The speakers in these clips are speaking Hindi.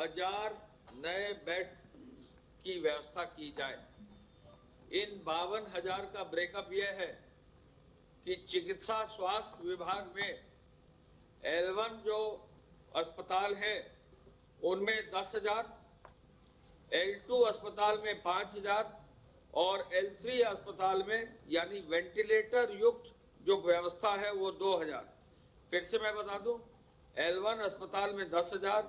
52,000 नए बेड की व्यवस्था की जाए। इन 52,000 का ब्रेकअप यह है कि चिकित्सा स्वास्थ्य विभाग में L1 जो अस्पताल है उनमें 10,000, L2 अस्पताल में 5,000 और L3 अस्पताल में यानी वेंटिलेटर युक्त जो व्यवस्था है वो 2,000। फिर से मैं बता दूं, L1 अस्पताल में 10,000,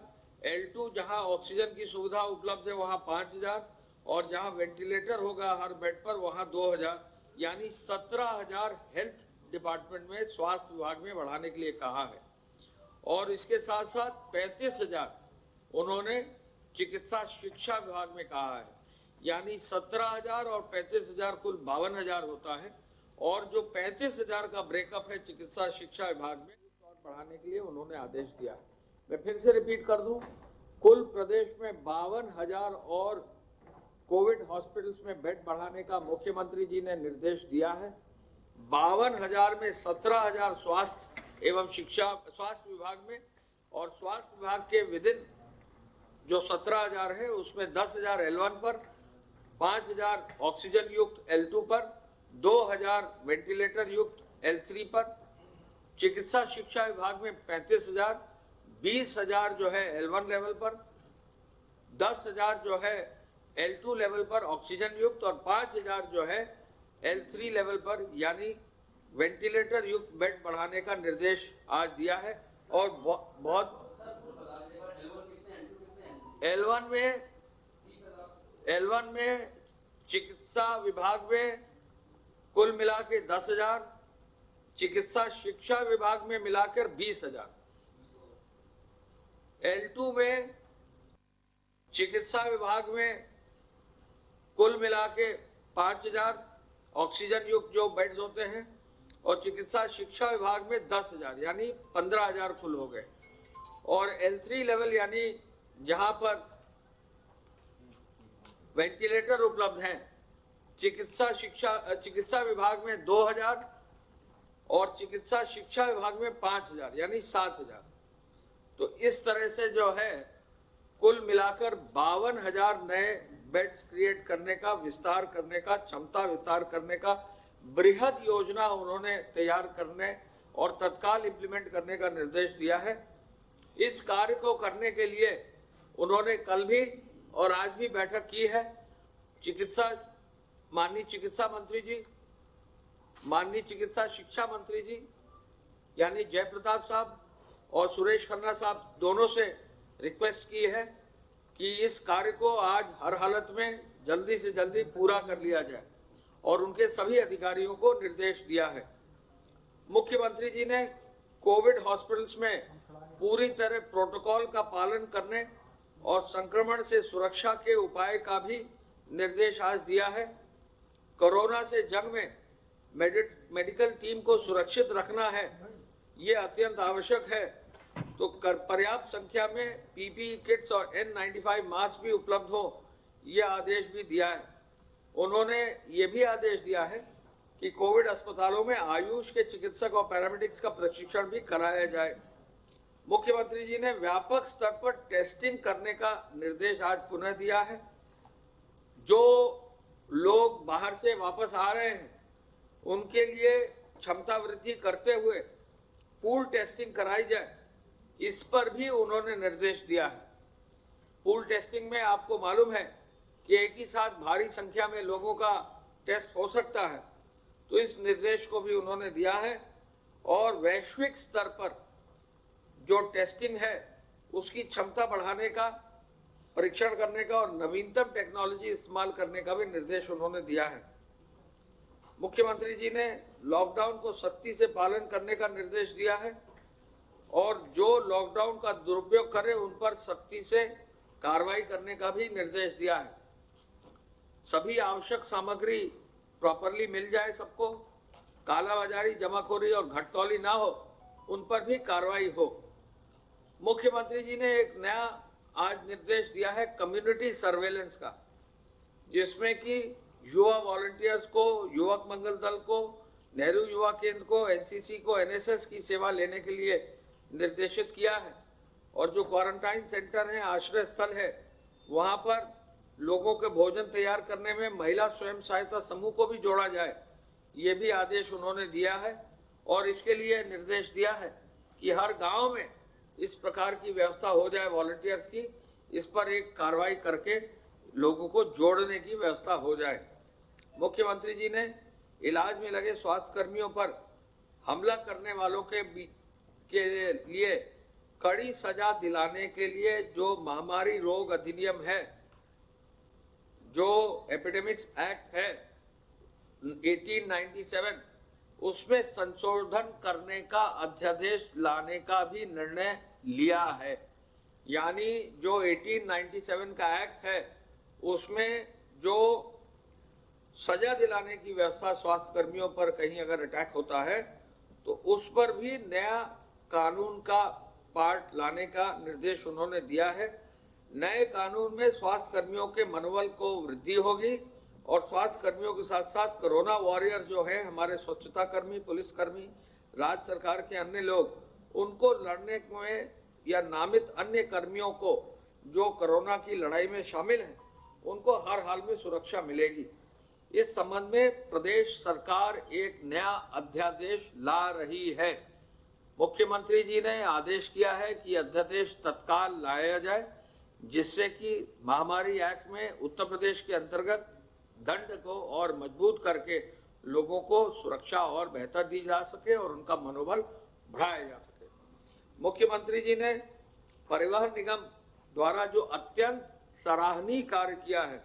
L2 जहां ऑक्सीजन की सुविधा उपलब्ध है वहां 5,000 और जहां वेंटिलेटर होगा हर बेड पर वहां 2,000, यानी 17,000 हेल्थ डिपार्टमेंट में स्वास्थ्य विभाग में बढ़ाने के लिए कहा है। और इसके साथ साथ 35,000 उन्होंने चिकित्सा शिक्षा विभाग में कहा है, यानी 17,000 और 35,000 कुल 52,000 होता है। और जो 35,000 का ब्रेकअप है चिकित्सा शिक्षा विभाग में बढ़ाने के लिए उन्होंने आदेश दिया है। मैं फिर से रिपीट कर दूं, कुल प्रदेश में 52,000 और कोविड हॉस्पिटल्स में बेड बढ़ाने का मुख्यमंत्री जी ने निर्देश दिया है। 52,000 में 17,000 स्वास्थ्य एवं शिक्षा स्वास्थ्य विभाग में और स्वास्थ्य विभाग के विदिन जो 17,000 है उसमें 10,000 L1 पर, 5,000 ऑक्सीजन युक्त L2 पर, 2,000 वेंटिलेटर युक्त L3 पर, चिकित्सा शिक्षा विभाग में 35,000, 20,000 जो है L1 लेवल पर, 10,000 जो है L2 लेवल पर ऑक्सीजन युक्त और 5,000 जो है L3 लेवल पर यानी वेंटिलेटर युक्त बेड बढ़ाने का निर्देश आज दिया है। और बहुत L1 में चिकित्सा विभाग में कुल मिला के 10,000, चिकित्सा शिक्षा विभाग में मिलाकर 20,000, L2 में चिकित्सा विभाग में कुल मिला के 5,000 ऑक्सीजन युक्त जो बेड्स होते हैं और चिकित्सा शिक्षा विभाग में 10,000 यानी 15,000 कुल हो गए। और L3 लेवल यानी जहां पर वेंटिलेटर उपलब्ध हैं चिकित्सा विभाग में 2,000 और चिकित्सा शिक्षा विभाग में 5,000 यानी 7,000। तो इस तरह से जो है कुल मिलाकर 52,000 नए बेड्स क्रिएट करने का, विस्तार करने का, क्षमता विस्तार करने का बृहद योजना उन्होंने तैयार करने और तत्काल इंप्लीमेंट करने का निर्देश दिया है। इस कार्य को करने के लिए उन्होंने कल भी और आज भी बैठक की है। माननीय चिकित्सा मंत्री जी, माननीय चिकित्सा शिक्षा मंत्री जी यानी जयप्रताप साहब और सुरेश खन्ना साहब दोनों से रिक्वेस्ट की है कि इस कार्य को आज हर हालत में जल्दी से जल्दी पूरा कर लिया जाए और उनके सभी अधिकारियों को निर्देश दिया है। मुख्यमंत्री जी ने कोविड हॉस्पिटल्स में पूरी तरह प्रोटोकॉल का पालन करने और संक्रमण से सुरक्षा के उपाय का भी निर्देश आज दिया है। कोरोना से जंग में मेडिकल टीम को सुरक्षित रखना है, ये अत्यंत आवश्यक है। तो पर्याप्त संख्या में PPE किट्स और N95 मास्क भी उपलब्ध हो, ये आदेश भी दिया है। उन्होंने ये भी आदेश दिया है कि कोविड अस्पतालों में आयुष के चिकित्सक और पैरामेडिक्स का प्रशिक्षण भी कराया जाए। मुख्यमंत्री जी ने व्यापक स्तर पर टेस्टिंग करने का निर्देश आज पुनः दिया है। जो लोग बाहर से वापस आ रहे हैं उनके लिए क्षमता वृद्धि करते हुए पूल टेस्टिंग कराई जाए, इस पर भी उन्होंने निर्देश दिया है। पूल टेस्टिंग में आपको मालूम है कि एक ही साथ भारी संख्या में लोगों का टेस्ट हो सकता है, तो इस निर्देश को भी उन्होंने दिया है। और वैश्विक स्तर पर जो टेस्टिंग है उसकी क्षमता बढ़ाने का, परीक्षण करने का और नवीनतम टेक्नोलॉजी इस्तेमाल करने का भी निर्देश उन्होंने दिया है। मुख्यमंत्री जी ने लॉकडाउन को सख्ती से पालन करने का निर्देश दिया है और जो लॉकडाउन का दुरुपयोग करे उन पर सख्ती से कार्रवाई करने का भी निर्देश दिया है। सभी आवश्यक सामग्री प्रॉपरली मिल जाए सबको, कालाबाजारी, जमाखोरी और घटतौली ना हो, उन पर भी कार्रवाई हो। मुख्यमंत्री जी ने एक नया आज निर्देश दिया है कम्युनिटी सर्वेलेंस का, जिसमें कि युवा वॉलंटियर्स को, युवक मंगल दल को, नेहरू युवा केंद्र को, NCC को, NSS की सेवा लेने के लिए निर्देशित किया है और जो क्वारंटाइन सेंटर है, आश्रय स्थल है, वहां पर लोगों के भोजन तैयार करने में महिला स्वयं सहायता समूह को भी जोड़ा जाए, ये भी आदेश उन्होंने दिया है। और इसके लिए निर्देश दिया है कि हर गांव में इस प्रकार की व्यवस्था हो जाए वॉलंटियर्स की, इस पर एक कार्रवाई करके लोगों को जोड़ने की व्यवस्था हो जाए। मुख्यमंत्री जी ने इलाज में लगे स्वास्थ्य कर्मियों पर हमला करने वालों के लिए कड़ी सजा दिलाने के लिए जो महामारी रोग अधिनियम है, जो एपिडेमिक्स एक्ट है 1897, उसमें संशोधन करने का अध्यादेश लाने का भी निर्णय लिया है। यानी जो 1897 का एक्ट है, उसमें जो सजा दिलाने की व्यवस्था स्वास्थ्य कर्मियों पर कहीं अगर अटैक होता है तो उस पर भी नया कानून का पार्ट लाने का निर्देश उन्होंने दिया है। नए कानून में स्वास्थ्य कर्मियों के मनोबल को वृद्धि होगी और स्वास्थ्य कर्मियों के साथ साथ कोरोना वॉरियर जो है, हमारे स्वच्छता कर्मी, पुलिस कर्मी, राज्य सरकार के अन्य लोग, उनको लड़ने में या नामित अन्य कर्मियों को जो कोरोना की लड़ाई में शामिल हैं, उनको हर हाल में सुरक्षा मिलेगी। इस संबंध में प्रदेश सरकार एक नया अध्यादेश ला रही है। मुख्यमंत्री जी ने आदेश किया है कि अध्यादेश तत्काल लाया जाए, जिससे कि महामारी एक्ट में उत्तर प्रदेश के अंतर्गत दंड को और मजबूत करके लोगों को सुरक्षा और बेहतर दी जा सके और उनका मनोबल बढ़ाया जा सके। मुख्यमंत्री जी ने परिवहन निगम द्वारा जो अत्यंत सराहनीय कार्य किया है,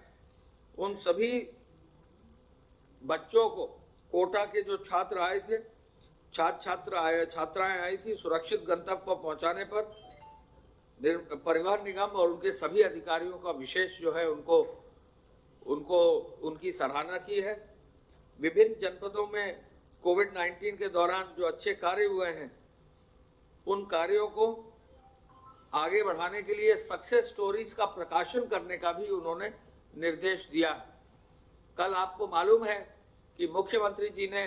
उन सभी बच्चों को, कोटा के जो छात्र आए थे, छात्राएं आई थी, सुरक्षित गंतव्य पर पहुंचाने पर परिवहन निगम और उनके सभी अधिकारियों का विशेष जो है उनकी सराहना की है। विभिन्न जनपदों में कोविड-19 के दौरान जो अच्छे कार्य हुए हैं, उन कार्यों को आगे बढ़ाने के लिए सक्सेस स्टोरीज का प्रकाशन करने का भी उन्होंने निर्देश दिया है। कल आपको मालूम है कि मुख्यमंत्री जी ने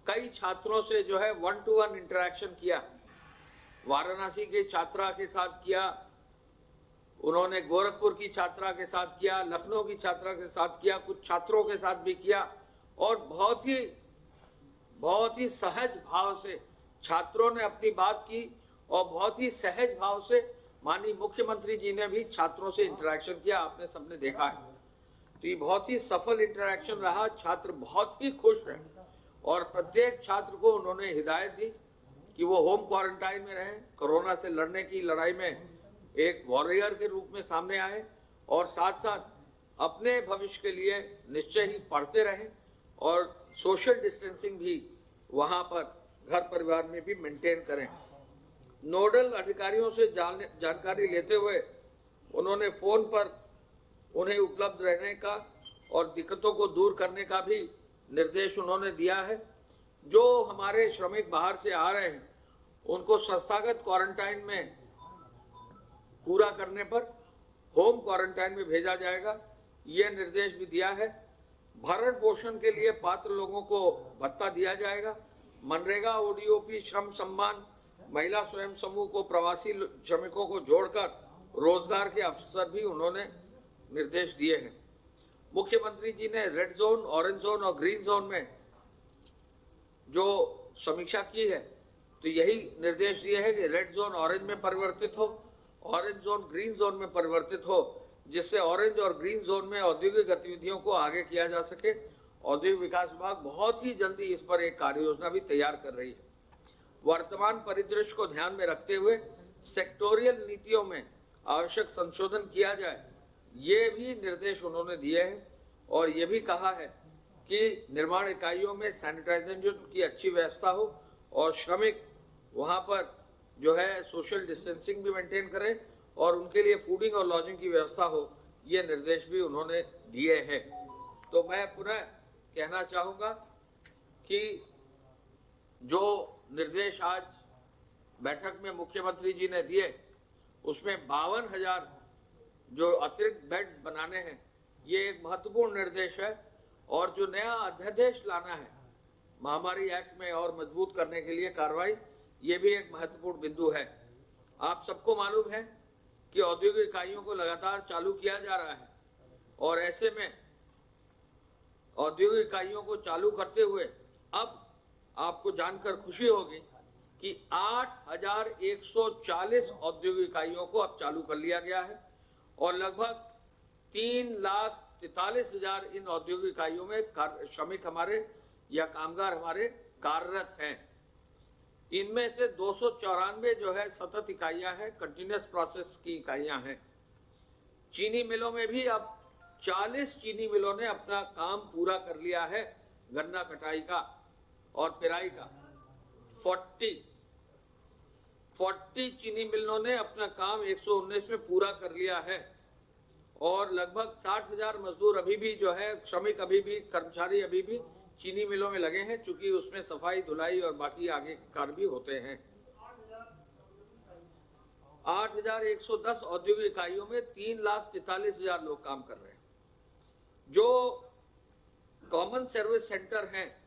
कई छात्रों से जो है 1-to-1 इंटरेक्शन किया। वाराणसी की छात्रा के साथ किया, उन्होंने गोरखपुर की छात्रा के साथ किया, लखनऊ की छात्रा के साथ किया, कुछ छात्रों के साथ भी किया और बहुत ही सहज भाव से छात्रों ने अपनी बात की और बहुत ही सहज भाव से माननीय मुख्यमंत्री जी ने भी छात्रों से इंटरेक्शन किया। आपने सबने देखा है, तो ये बहुत ही सफल इंटरेक्शन रहा। छात्र बहुत ही खुश रहे और प्रत्येक छात्र को उन्होंने हिदायत दी कि वो होम क्वारंटाइन में रहें, कोरोना से लड़ने की लड़ाई में एक वॉरियर के रूप में सामने आए और साथ साथ अपने भविष्य के लिए निश्चय ही पढ़ते रहें और सोशल डिस्टेंसिंग भी वहां पर घर परिवार में भी मेंटेन करें। नोडल अधिकारियों से जानकारी लेते हुए उन्होंने फोन पर उन्हें उपलब्ध रहने का और दिक्कतों को दूर करने का भी निर्देश उन्होंने दिया है। जो हमारे श्रमिक बाहर से आ रहे हैं, उनको संस्थागत क्वारंटाइन में पूरा करने पर होम क्वारंटाइन में भेजा जाएगा, यह निर्देश भी दिया है। भरण पोषण के लिए पात्र लोगों को भत्ता दिया जाएगा। मनरेगा, ओडीओपी, श्रम सम्मान, महिला स्वयं समूह को, प्रवासी श्रमिकों को जोड़कर रोजगार के अवसर भी उन्होंने निर्देश दिए हैं। मुख्यमंत्री जी ने रेड जोन, ऑरेंज जोन और ग्रीन जोन में जो समीक्षा की है, तो यही निर्देश दिए हैं कि रेड जोन ऑरेंज में परिवर्तित हो, ऑरेंज जोन ग्रीन जोन में परिवर्तित हो, जिससे ऑरेंज और ग्रीन जोन में औद्योगिक गतिविधियों को आगे किया जा सके। औद्योगिक विकास विभाग बहुत ही जल्दी इस पर एक कार्य योजना भी तैयार कर रही है। वर्तमान परिदृश्य को ध्यान में रखते हुए सेक्टोरियल नीतियों में आवश्यक संशोधन किया जाए, ये भी निर्देश उन्होंने दिए हैं और ये भी कहा है कि निर्माण इकाइयों में सैनिटाइजेशन की अच्छी व्यवस्था हो और श्रमिक वहां पर जो है सोशल डिस्टेंसिंग भी मेंटेन करें और उनके लिए फूडिंग और लॉजिंग की व्यवस्था हो, ये निर्देश भी उन्होंने दिए हैं। तो मैं पुनः कहना चाहूंगा कि जो निर्देश आज बैठक में मुख्यमंत्री जी ने दिए, उसमें 52,000 जो अतिरिक्त बेड्स बनाने हैं, ये एक महत्वपूर्ण निर्देश है और जो नया अध्यादेश लाना है महामारी एक्ट में और मजबूत करने के लिए कार्रवाई, ये भी एक महत्वपूर्ण बिंदु है। आप सबको मालूम है कि औद्योगिक इकाइयों को लगातार चालू किया जा रहा है और ऐसे में औद्योगिक इकाइयों को चालू करते हुए अब आपको जानकर खुशी होगी कि 8,140 औद्योगिक इकाइयों को अब चालू कर लिया गया है और लगभग 3,43,000 इन औद्योगिक इकाइयों में श्रमिक हमारे या कामगार हमारे कार्यरत हैं। इनमें से 294 जो है सतत इकाइयां हैं, कंटिन्यूअस प्रोसेस की इकाइयां हैं। चीनी मिलों में भी अब 40 चीनी मिलों ने अपना काम पूरा कर लिया है, गन्ना कटाई का और पेराई का। 40 चीनी मिलों ने अपना काम 119 में पूरा कर लिया है और लगभग 60,000 मजदूर अभी भी जो है, श्रमिक अभी भी, कर्मचारी अभी भी चीनी मिलों में लगे हैं, चूंकि उसमें सफाई, धुलाई और बाकी आगे कार्य भी होते हैं। 8,110 औद्योगिक इकाइयों में 3,43,000 लोग काम कर रहे हैं। जो कॉमन सर्विस सेंटर हैं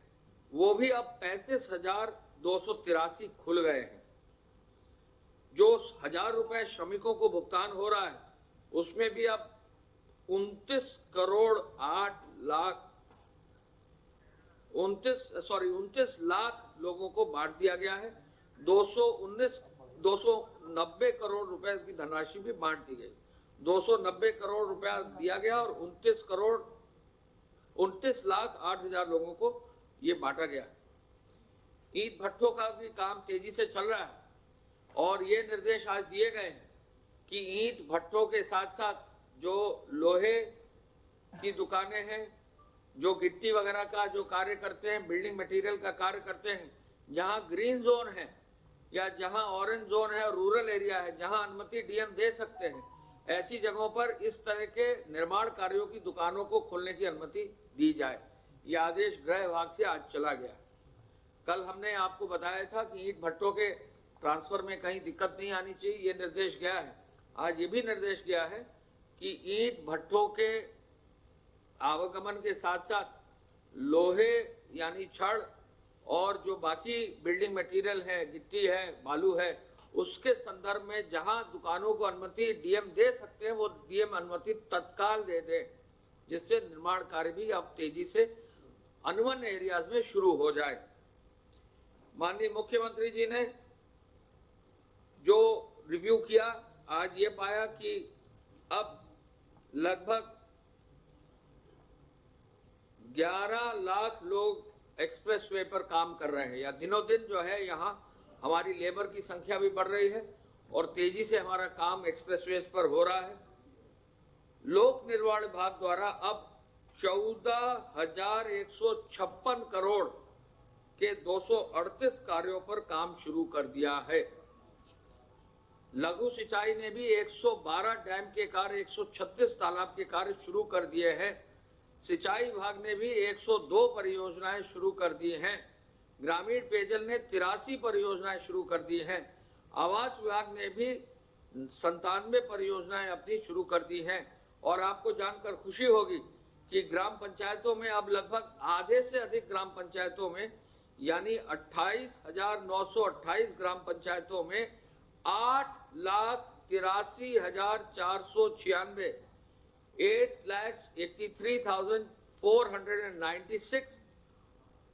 वो भी अब 35,283 खुल गए हैं। जो 1,000 रुपए श्रमिकों को भुगतान हो रहा है उसमें भी अब 29 लाख लोगों को बांट दिया गया है। 290 करोड़ रुपए की धनराशि भी बांट दी गई। 290 करोड़ रुपया दिया गया और 29,08,000 लोगों को ये बांटा गया। ईंट भट्ठों का भी काम तेजी से चल रहा है और ये निर्देश आज दिए गए हैं कि ईंट भट्ठों के साथ साथ जो लोहे की दुकानें हैं, जो गिट्टी वगैरह का जो कार्य करते हैं, बिल्डिंग मटेरियल का कार्य करते हैं, जहां ग्रीन जोन है या जहां ऑरेंज जोन है और रूरल एरिया है, जहां अनुमति डीएम दे सकते हैं, ऐसी जगहों पर इस तरह के निर्माण कार्यों की दुकानों को खोलने की अनुमति दी जाए। यह आदेश गृह विभाग से आज चला गया। कल हमने आपको बताया था कि ईंट भट्टों के ट्रांसफर में कहीं दिक्कत नहीं आनी चाहिए, ये निर्देश गया है। आज ये भी निर्देश गया है कि ईंट भट्टों के आवागमन के साथ साथ लोहे यानी छड़ और जो बाकी बिल्डिंग मटेरियल है, गिट्टी है, बालू है, उसके संदर्भ में जहां दुकानों को अनुमति डीएम दे सकते हैं वो डीएम अनुमति तत्काल दे दे, जिससे निर्माण कार्य भी अब तेजी से अनुबंध एरियाज में शुरू हो जाए। माननीय मुख्यमंत्री जी ने जो रिव्यू किया, आज ये पाया कि अब लगभग 11 लाख लोग एक्सप्रेसवे पर काम कर रहे हैं, या दिनों दिन जो है यहाँ हमारी लेबर की संख्या भी बढ़ रही है और तेजी से हमारा काम एक्सप्रेसवे पर हो रहा है। लोक निर्माण विभाग द्वारा अब 14,156 करोड़ के 238 कार्यों पर काम शुरू कर दिया है। लघु सिंचाई ने भी 112 डैम के कार्य, 136 तालाब के कार्य शुरू कर दिए हैं। सिंचाई विभाग ने भी 102 परियोजनाएं शुरू कर दी हैं। ग्रामीण पेयजल ने 83 परियोजनाएं शुरू कर दी हैं। आवास विभाग ने भी 97 परियोजनाएं अपनी शुरू कर दी हैं। और आपको जानकर खुशी होगी कि ग्राम पंचायतों में अब लगभग आधे से अधिक ग्राम पंचायतों में, यानी 28,928 ग्राम पंचायतों में 8,83,496 8,83,496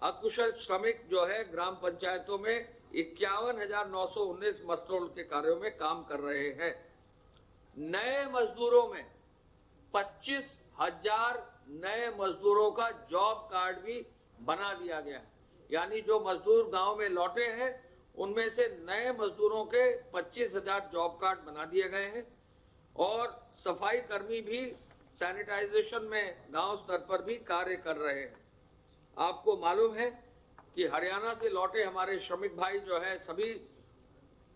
अकुशल श्रमिक जो है ग्राम पंचायतों में 51,919 मस्टरोल के कार्यों में काम कर रहे हैं। नए मजदूरों में 25,000 नए मजदूरों का जॉब कार्ड भी बना दिया गया है, यानी जो मजदूर गांव में लौटे हैं उनमें से नए मजदूरों के 25,000 जॉब कार्ड बना दिए गए हैं। और सफाई कर्मी भी सैनिटाइजेशन में गांव स्तर पर भी कार्य कर रहे हैं। आपको मालूम है कि हरियाणा से लौटे हमारे श्रमिक भाई जो है सभी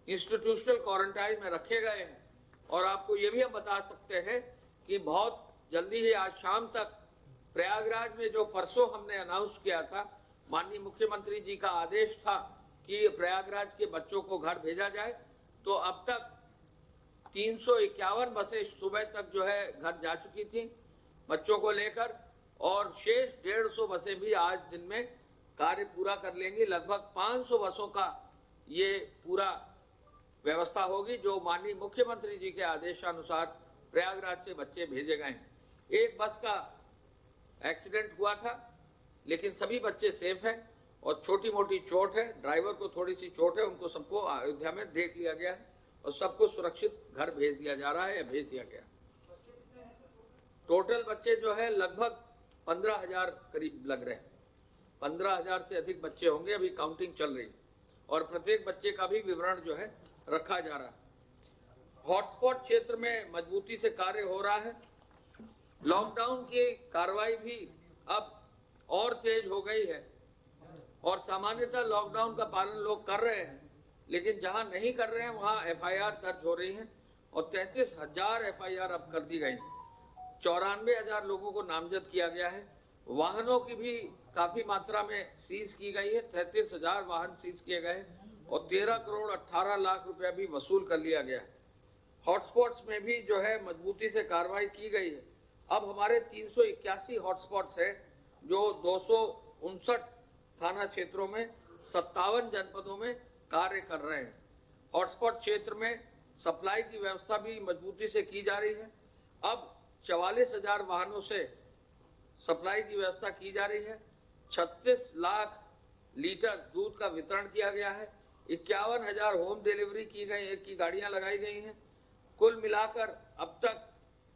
इंस्टीट्यूशनल क्वारंटाइन में रखे गए हैं। और आपको ये भी हम बता सकते हैं कि बहुत जल्दी ही आज शाम तक प्रयागराज में जो परसों हमने अनाउंस किया था, माननीय मुख्यमंत्री जी का आदेश था कि प्रयागराज के बच्चों को घर भेजा जाए, तो अब तक 351 बसें सुबह तक जो है घर जा चुकी थी बच्चों को लेकर, और शेष 150 बसें भी आज दिन में कार्य पूरा कर लेंगी। लगभग 500 बसों का ये पूरा व्यवस्था होगी जो माननीय मुख्यमंत्री जी के आदेशानुसार प्रयागराज से बच्चे भेजे गए हैं। एक बस का एक्सीडेंट हुआ था, लेकिन सभी बच्चे सेफ हैं और छोटी मोटी चोट है, ड्राइवर को थोड़ी सी चोट है, उनको सबको अयोध्या में देख लिया गया है और सबको सुरक्षित घर भेज दिया जा रहा है या भेज दिया गया। टोटल बच्चे जो है लगभग 15,000 करीब लग रहे हैं। 15,000 से अधिक बच्चे होंगे, अभी काउंटिंग चल रही है और प्रत्येक बच्चे का भी विवरण जो है रखा जा रहा है। हॉटस्पॉट क्षेत्र में मजबूती से कार्य हो रहा है। लॉकडाउन की कार्रवाई भी अब और तेज हो गई है और सामान्यतः लॉकडाउन का पालन लोग कर रहे हैं, लेकिन जहां नहीं कर रहे हैं वहां एफआईआर दर्ज हो रही है और 33,000 एफआईआर अब कर दी गई। 94,000 लोगों को नामजद किया गया है। वाहनों की भी काफी मात्रा में सीज की गई है। 33,000 वाहन सीज किए गए और 13 करोड़ 18 लाख रुपया भी वसूल कर लिया गया है। हॉटस्पॉट्स में भी जो है मजबूती से कार्रवाई की गई है। अब हमारे 381 हॉटस्पॉट्स है जो 259 थाना क्षेत्रों में 57 जनपदों में कार्य कर रहे हैं। हॉटस्पॉट क्षेत्र में सप्लाई की व्यवस्था भी मजबूती से की जा रही है। अब 44,000 वाहनों से सप्लाई की व्यवस्था की जा रही है। 36 लाख लीटर दूध का वितरण किया गया है। 51,000 होम डिलीवरी की गाड़ियां लगाई गई हैं। कुल मिलाकर अब तक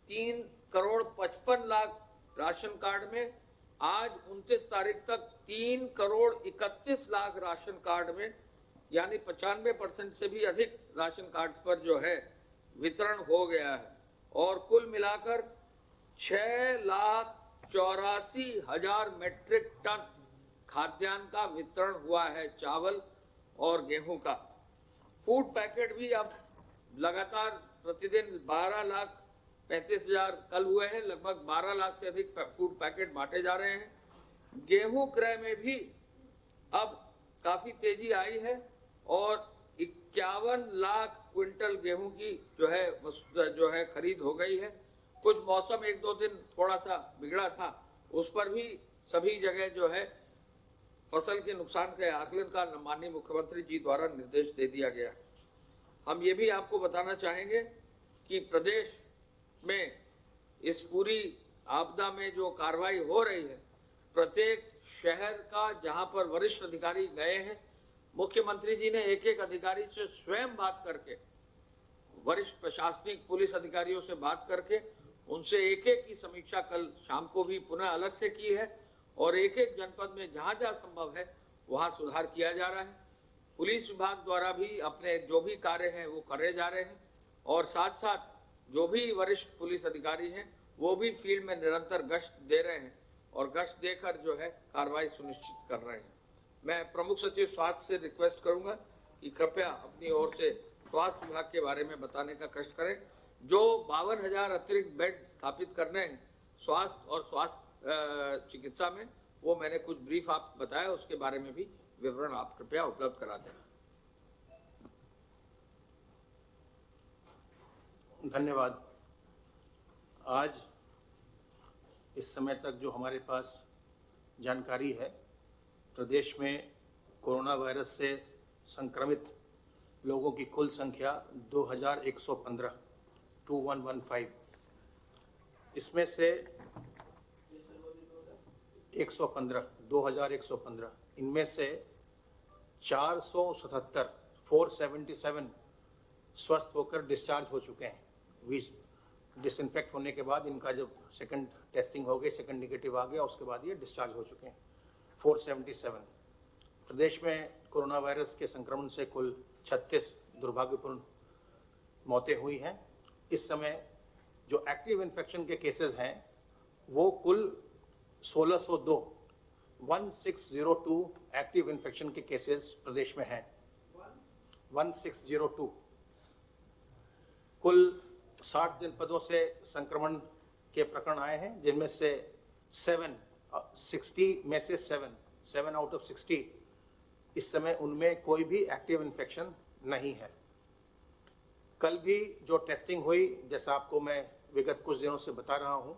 3 करोड़ 55 लाख राशन कार्ड में, आज 29 तारीख तक 3 करोड़ 31 लाख राशन कार्ड में, यानी 95% से भी अधिक राशन कार्ड्स पर जो है वितरण हो गया है और कुल मिलाकर 6,84,000 मेट्रिक टन खाद्यान्न का वितरण हुआ है, चावल और गेहूं का। फूड पैकेट भी अब लगातार प्रतिदिन 12,35,000 कल हुए हैं, लगभग 12 लाख से अधिक फूड पैकेट बांटे जा रहे हैं। गेहूं क्रय में भी अब काफी तेजी आई है और 51 लाख क्विंटल गेहूं की जो है खरीद हो गई है। कुछ मौसम 1-2 दिन थोड़ा सा बिगड़ा था, उस पर भी सभी जगह जो है फसल के नुकसान के आकलन का माननीय मुख्यमंत्री जी द्वारा निर्देश दे दिया गया। हम ये भी आपको बताना चाहेंगे कि प्रदेश में इस पूरी आपदा में जो कार्रवाई हो रही है, प्रत्येक शहर का जहां पर वरिष्ठ अधिकारी गए हैं, मुख्यमंत्री जी ने एक-एक अधिकारी से स्वयं बात करके, वरिष्ठ प्रशासनिक पुलिस अधिकारियों से बात करके उनसे एक-एक की समीक्षा कल शाम को भी पुनः अलग से की है और एक-एक जनपद में जहां-जहां संभव है वहां सुधार किया जा रहा है। पुलिस विभाग द्वारा भी अपने जो भी कार्य हैं वो करे जा रहे हैं और साथ साथ जो भी वरिष्ठ पुलिस अधिकारी हैं वो भी फील्ड में निरंतर गश्त दे रहे हैं और गश्त देकर जो है कार्रवाई सुनिश्चित कर रहे हैं। मैं प्रमुख सचिव स्वास्थ्य से रिक्वेस्ट करूंगा कि कृपया अपनी ओर से स्वास्थ्य विभाग के बारे में बताने का कष्ट करें। जो 52,000 अतिरिक्त बेड स्थापित करने हैं स्वास्थ्य और स्वास्थ्य चिकित्सा में, वो मैंने कुछ ब्रीफ आप बताया, उसके बारे में भी विवरण आप कृपया उपलब्ध करा दें। धन्यवाद। आज इस समय तक जो हमारे पास जानकारी है, प्रदेश में कोरोना वायरस से संक्रमित लोगों की कुल संख्या 2115 इसमें से 2115 इनमें से 477 स्वस्थ होकर डिस्चार्ज हो चुके हैं। डिसइंफेक्ट होने के बाद इनका जब सेकंड टेस्टिंग हो गई, सेकंड निगेटिव आ गया, उसके बाद ये डिस्चार्ज हो चुके हैं 477। प्रदेश में कोरोना वायरस के संक्रमण से कुल 36 दुर्भाग्यपूर्ण मौतें हुई हैं। इस समय जो एक्टिव इन्फेक्शन के केसेस हैं वो कुल 1602 एक्टिव इन्फेक्शन के केसेस प्रदेश में हैं। 1602 कुल 60 जनपदों से संक्रमण के प्रकरण आए हैं, जिनमें से 60 में से 7 आउट ऑफ 60 इस समय उनमें कोई भी एक्टिव इन्फेक्शन नहीं है। कल भी जो टेस्टिंग हुई, जैसा आपको मैं विगत कुछ दिनों से बता रहा हूं,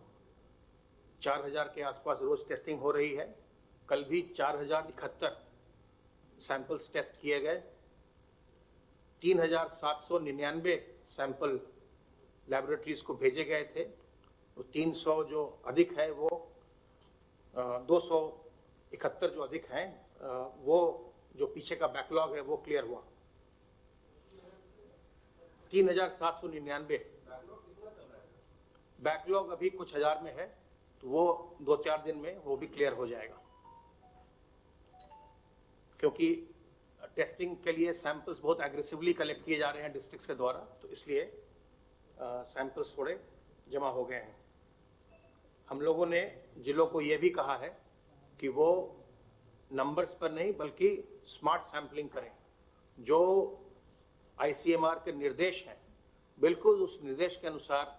4,000 के आसपास रोज टेस्टिंग हो रही है। कल भी 4,071 सैंपल्स टेस्ट किए गए। 3,799 सैंपल लैबोरेटरीज को भेजे गए थे। तो 300 जो अधिक है वो 271 जो अधिक हैं वो जो पीछे का बैकलॉग है वो क्लियर हुआ। 3,799 बैकलॉग अभी कुछ हजार में है, तो वो 2-4 दिन में वो भी क्लियर हो जाएगा, क्योंकि टेस्टिंग के लिए सैंपल्स बहुत एग्रेसिवली कलेक्ट किए जा रहे हैं डिस्ट्रिक्ट्स के द्वारा, तो इसलिए सैंपल्स थोड़े जमा हो गए हैं। हम लोगों ने जिलों को ये भी कहा है कि वो नंबर्स पर नहीं बल्कि स्मार्ट सैंपलिंग करें। जो ICMR के निर्देश हैं, बिल्कुल उस निर्देश के अनुसार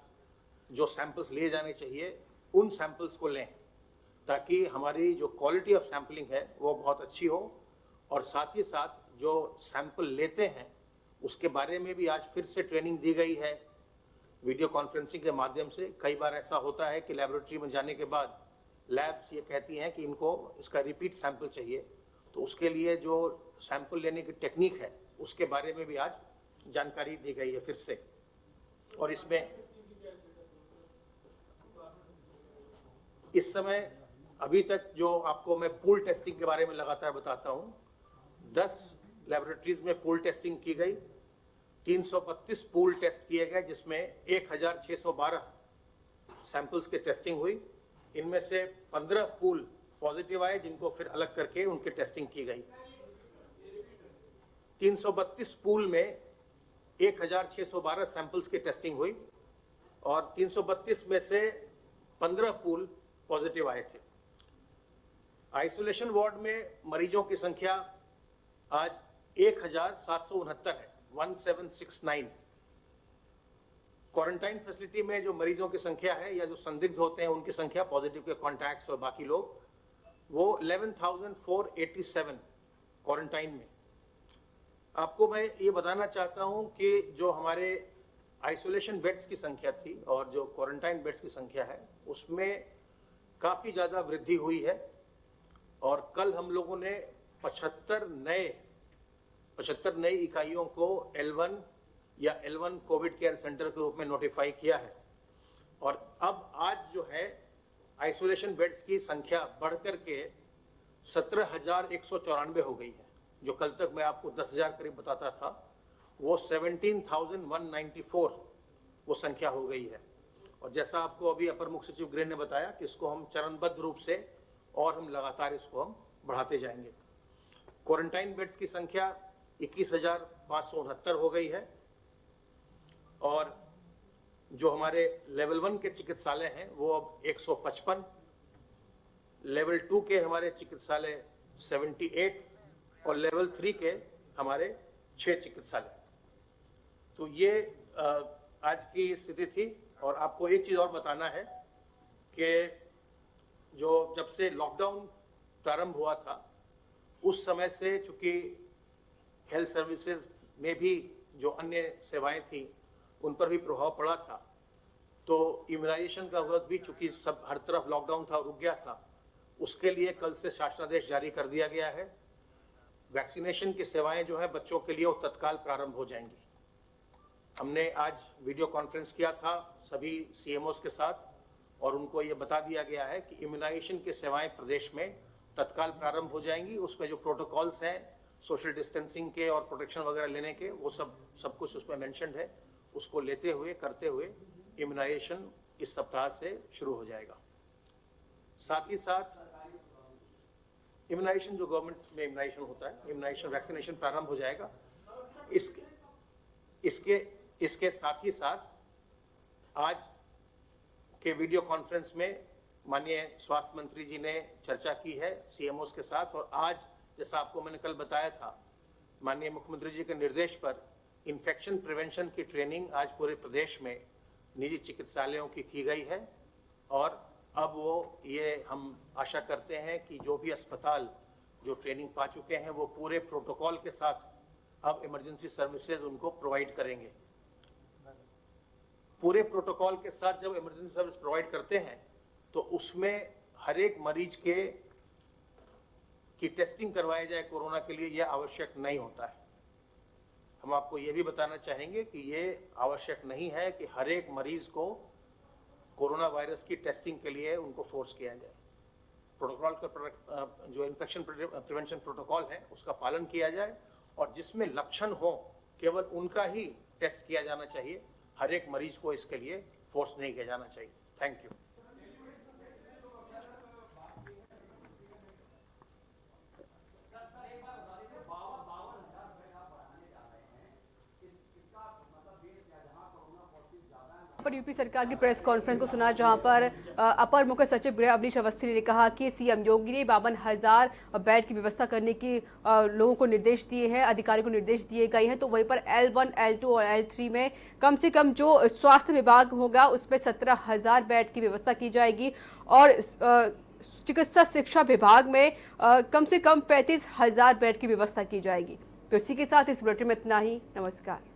जो सैंपल्स लिए जाने चाहिए उन सैंपल्स को लें, ताकि हमारी जो क्वालिटी ऑफ सैंपलिंग है वो बहुत अच्छी हो। और साथ ही साथ जो सैंपल लेते हैं उसके बारे में भी आज फिर से ट्रेनिंग दी गई है वीडियो कॉन्फ्रेंसिंग के माध्यम से। कई बार ऐसा होता है कि लैबोरेटरी में जाने के बाद लैब्स ये कहती हैं कि इनको इसका रिपीट सैंपल चाहिए, तो उसके लिए जो सैंपल लेने की टेक्निक है उसके बारे में भी आज जानकारी दी गई है फिर से। और इसमें इस समय अभी तक जो आपको मैं पूल टेस्टिंग के बारे में लगातार बताता हूँ, 10 लैबोरेटरीज में पूल टेस्टिंग की गई, 332 पूल टेस्ट किए गए, जिसमें 1,612 सैंपल्स की टेस्टिंग हुई। इनमें से 15 पूल पॉजिटिव आए, जिनको फिर अलग करके उनकी टेस्टिंग की गई। 332 पूल में 1,612 सैंपल्स की टेस्टिंग हुई और 332 में से 15 पूल पॉजिटिव आए थे। आइसोलेशन वार्ड में मरीजों की संख्या आज 1,769 है, 1769। क्वारंटाइन फैसिलिटी में जो मरीजों की संख्या है या जो संदिग्ध होते हैं उनकी संख्या, पॉजिटिव के कॉन्टैक्ट्स और बाकी लोग, वो 11,487 क्वारंटाइन में। आपको मैं ये बताना चाहता हूं कि जो हमारे आइसोलेशन बेड्स की संख्या थी और जो क्वारंटाइन बेड्स की संख्या है उसमें काफी ज्यादा वृद्धि हुई है। और कल हम लोगों ने 75 नई इकाइयों को L1 या L1 कोविड केयर सेंटर के रूप में नोटिफाई किया है। और अब आज जो है आइसोलेशन बेड्स की संख्या बढ़कर के 17,194 हो गई है। जो कल तक मैं आपको 10,000 करीब बताता था, वो 17,194 वो संख्या हो गई है। और जैसा आपको अभी अपर मुख्य सचिव गृह ने बताया कि इसको हम चरणबद्ध रूप से और हम लगातार इसको हम बढ़ाते जाएंगे। क्वारंटाइन बेड्स की संख्या 21,569 हो गई है और जो हमारे लेवल 1 के चिकित्सालय हैं वो अब 155, लेवल 2 के हमारे चिकित्सालय 78 और लेवल 3 के हमारे 6 चिकित्सालय। तो ये आज की स्थिति थी। और आपको एक चीज और बताना है कि जो जब से लॉकडाउन प्रारंभ हुआ था उस समय से चूंकि हेल्थ सर्विसेज में भी जो अन्य सेवाएं थी उन पर भी प्रभाव पड़ा था, तो इम्यूनाइजेशन का वर्क भी चूंकि सब हर तरफ लॉकडाउन था, रुक गया था, उसके लिए कल से शासनादेश जारी कर दिया गया है। वैक्सीनेशन की सेवाएं जो है बच्चों के लिए वो तत्काल प्रारंभ हो जाएंगी। हमने आज वीडियो कॉन्फ्रेंस किया था सभी CMOs के साथ और उनको ये बता दिया गया है कि इम्यूनाइजेशन की सेवाएं प्रदेश में तत्काल प्रारंभ हो जाएंगी। उसमें जो प्रोटोकॉल्स हैं सोशल डिस्टेंसिंग के और प्रोटेक्शन वगैरह लेने के, वो सब कुछ उसमें मेंशन्ड है। उसको लेते हुए करते हुए इम्यूनाइजेशन इस सप्ताह से शुरू हो जाएगा। साथ ही साथ इम्यूनाइजेशन जो गवर्नमेंट में इम्यूनाइजेशन होता है, इम्यूनाइजेशन वैक्सीनेशन प्रारंभ हो जाएगा। इसके साथ ही साथ आज के वीडियो कॉन्फ्रेंस में माननीय स्वास्थ्य मंत्री जी ने चर्चा की है CMOs के साथ। और आज जैसा आपको मैंने कल बताया था, माननीय मुख्यमंत्री जी के निर्देश पर इन्फेक्शन प्रिवेंशन की ट्रेनिंग आज पूरे प्रदेश में निजी चिकित्सालयों की गई है। और अब वो ये हम आशा करते हैं कि जो भी अस्पताल जो ट्रेनिंग पा चुके हैं वो पूरे प्रोटोकॉल के साथ अब इमरजेंसी सर्विसेज उनको प्रोवाइड करेंगे। पूरे प्रोटोकॉल के साथ जब इमरजेंसी सर्विस प्रोवाइड करते हैं तो उसमें हर एक मरीज की टेस्टिंग करवाई जाए कोरोना के लिए, यह आवश्यक नहीं होता है। हम आपको ये भी बताना चाहेंगे कि ये आवश्यक नहीं है कि हर एक मरीज को कोरोना वायरस की टेस्टिंग के लिए उनको फोर्स किया जाए। प्रोटोकॉल का जो इन्फेक्शन प्रिवेंशन प्रोटोकॉल है उसका पालन किया जाए और जिसमें लक्षण हो केवल उनका ही टेस्ट किया जाना चाहिए। हर एक मरीज को इसके लिए फोर्स नहीं किया जाना चाहिए। Thank you. पर यूपी सरकार की प्रेस कॉन्फ्रेंस को सुना, जहां पर अपर मुख्य सचिव गृह अवनीश अवस्थी ने कहा कि सीएम योगी ने 52,000 बेड की व्यवस्था करने की लोगों को निर्देश दिए हैं, अधिकारियों को निर्देश दिए गए हैं। तो वहीं पर L1, L2 और L3 में कम से कम जो स्वास्थ्य विभाग होगा उसमें 17,000 बेड की व्यवस्था की जाएगी और चिकित्सा शिक्षा विभाग में कम से कम 35,000 बेड की व्यवस्था की जाएगी। तो इसी के साथ इस बुलेटिन में इतना ही। नमस्कार।